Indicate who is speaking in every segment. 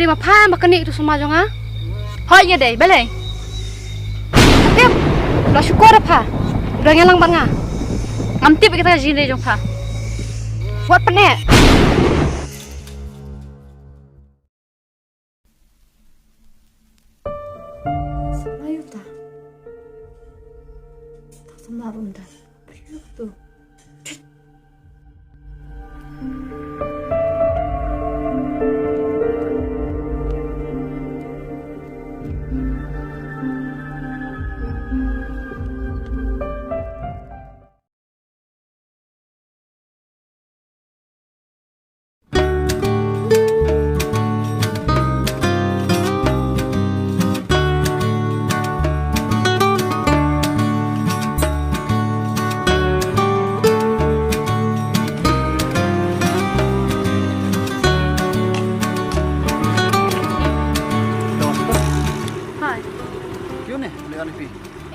Speaker 1: ma pha ma kani tu semua jonga.
Speaker 2: Hoi nya deh, belai.
Speaker 1: Tip. Lo syukur apa? Udah ngelang bang ah.
Speaker 2: Ngantip kita jini jong pha.
Speaker 1: Buat penek.
Speaker 2: Ayo ta. Tak semua bunda. Priuk tu.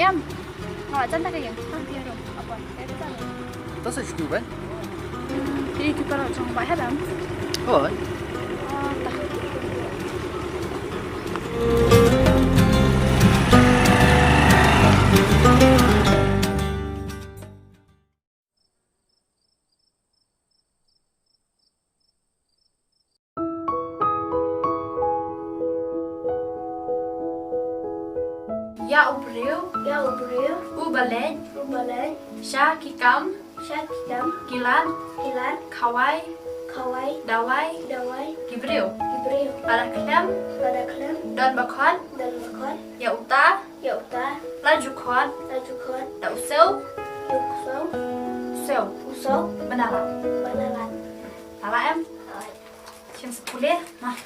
Speaker 2: Em, ngồi chân ta cái gì? Không kia rồi, apa? Cái chân.
Speaker 3: Tas is tu kan?
Speaker 2: Jadi kita nak cakap apa halam?
Speaker 3: Oh.
Speaker 2: Tak. Ya ubril, ubalej, syakikam, kilan, kawai, dawai, gibril, pada klem, dan bakon, ya uta, laju kon, da usau, menalat. Salah em. Jam 10 mah.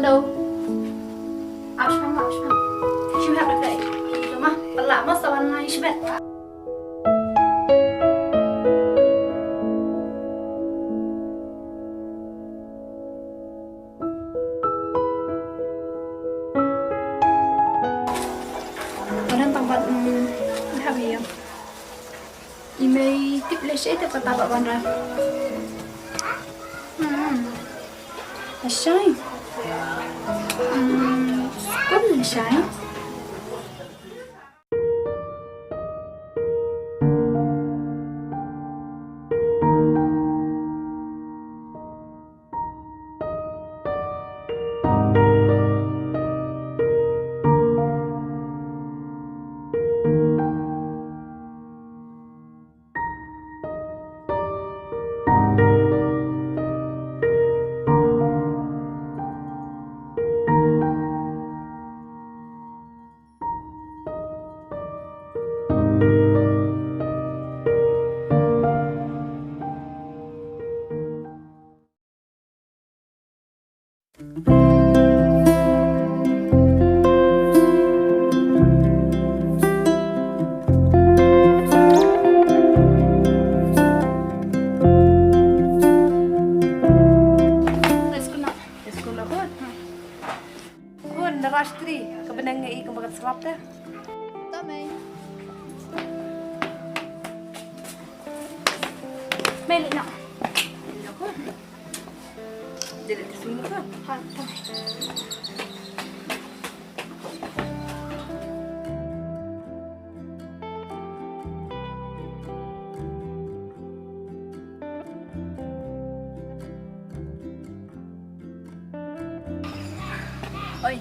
Speaker 2: Hello. Ashman. Shem have the day. Mama, pelak mas tawan ngai shbet. Orang tempat have ya. Email tip leshe te kata bak bandra. Ashai. كل شيء Rastri, kebenang ngai kebakat selap dah. Tamai. Meli nak. Jadi di sini kan? Ha, tamai. Oi.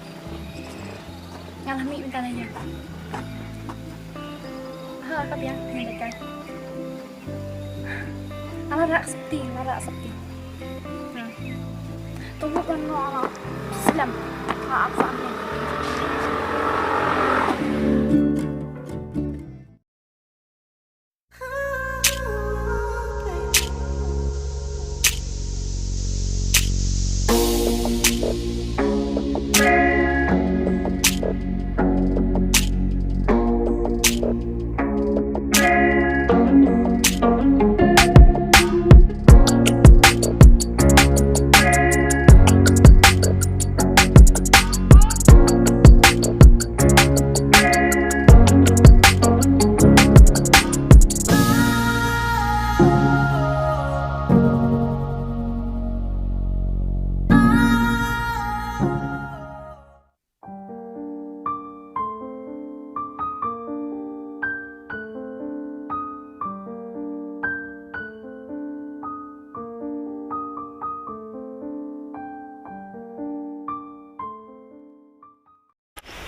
Speaker 2: Yang ambil minta nanya. Ha, apa dia? Ni dekat. Lara sepi. Tunggu kan no. Selam. Ha, apa ni?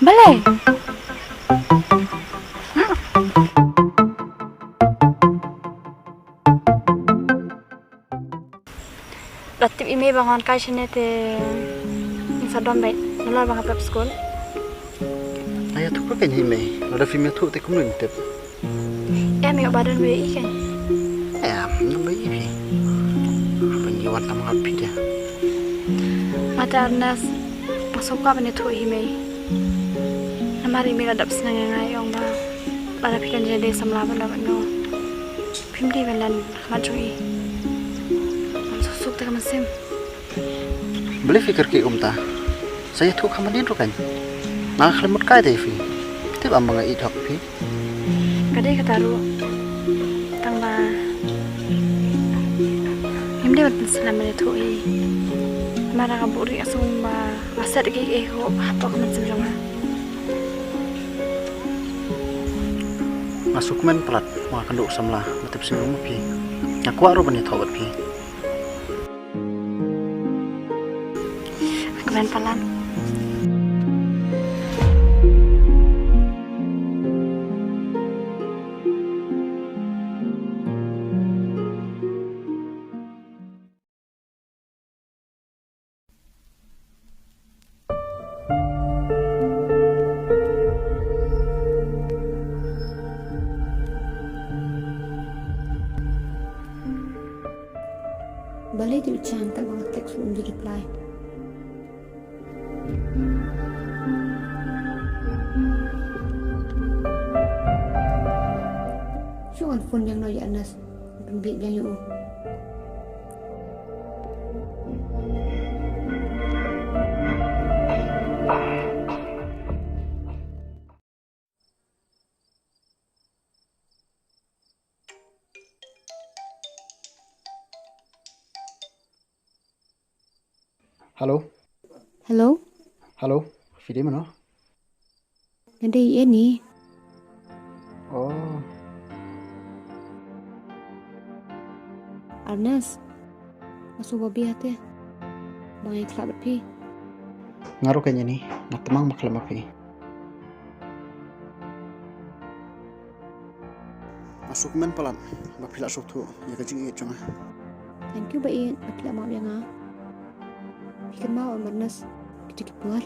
Speaker 1: Boleh. Ratib imi bangon kai chene te sadom baik. Nolak bang apap school.
Speaker 3: Ayah tu pakai ni me. Ada film tu te kumno intip.
Speaker 1: Ambil badan boleh ikan.
Speaker 3: Ya, nak bayi ni. Penjiwan sama api dia.
Speaker 1: Mata Arnest masuk kau benda tu imi. Namari mi ladap senang ngai ong ba. Pada pikan jadi samla benda benda. Film di belan macui. Susuk tak masih.
Speaker 3: Boleh fikir ke umta. Saya tu kamu tu kan. Nak kelemut kai deh fi. Tiap ambang ngai idok fi.
Speaker 1: Kadai kataru. Tang ba. Im dia betul selam benda tu Mara kaburi asung ba. Asat ke ho apa kamu sebelum
Speaker 3: Masuk men pelat. Mak kenduk samla. Matip sebelum fi. Aku aru benda tahu fi.
Speaker 1: Kemen palan.
Speaker 2: Balik di ucang tak banget teks belum di reply. Siapa phone yang noya Arnest? Pembik yang you.
Speaker 3: Halo.
Speaker 2: Hello?
Speaker 3: Halo. Fi di mana?
Speaker 2: Ada ini.
Speaker 3: Oh.
Speaker 2: Arnest. Masuk babi hati. Bang ikhlas lebih.
Speaker 3: Ngaruh kayaknya ni. Nak temang maklam api. Masuk men pelan. Bapilak sok tu. Ya kecing itu cuma.
Speaker 2: Thank you baik. Bapilak maaf yang ah. Fikir mau Arnest. Kita kipuar.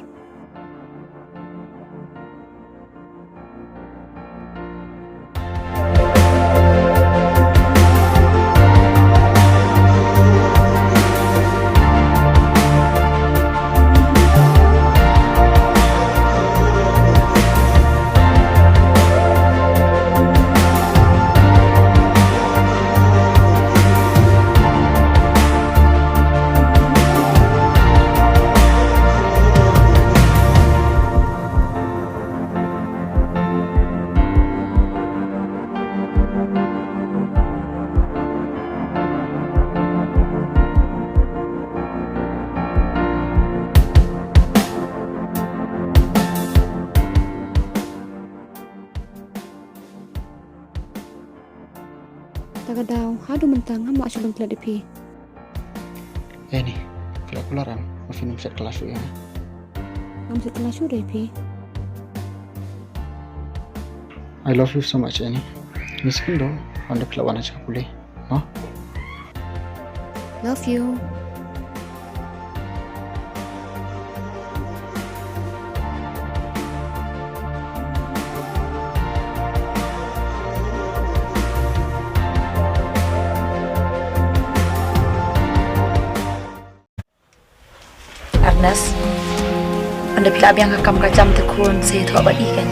Speaker 2: Tagadau, hadu mentang hamak syabang telah depi.
Speaker 3: Ni. Kalau aku larang. Maafin set kelas tu ya.
Speaker 2: Kamu setelah sudah depi.
Speaker 3: I love you so much ni. Miskin dong. Anda kelawan aja boleh. No?
Speaker 2: Love you.
Speaker 1: Arnest. Anda pika biang kakam kacam tekun saya tu abadi kan.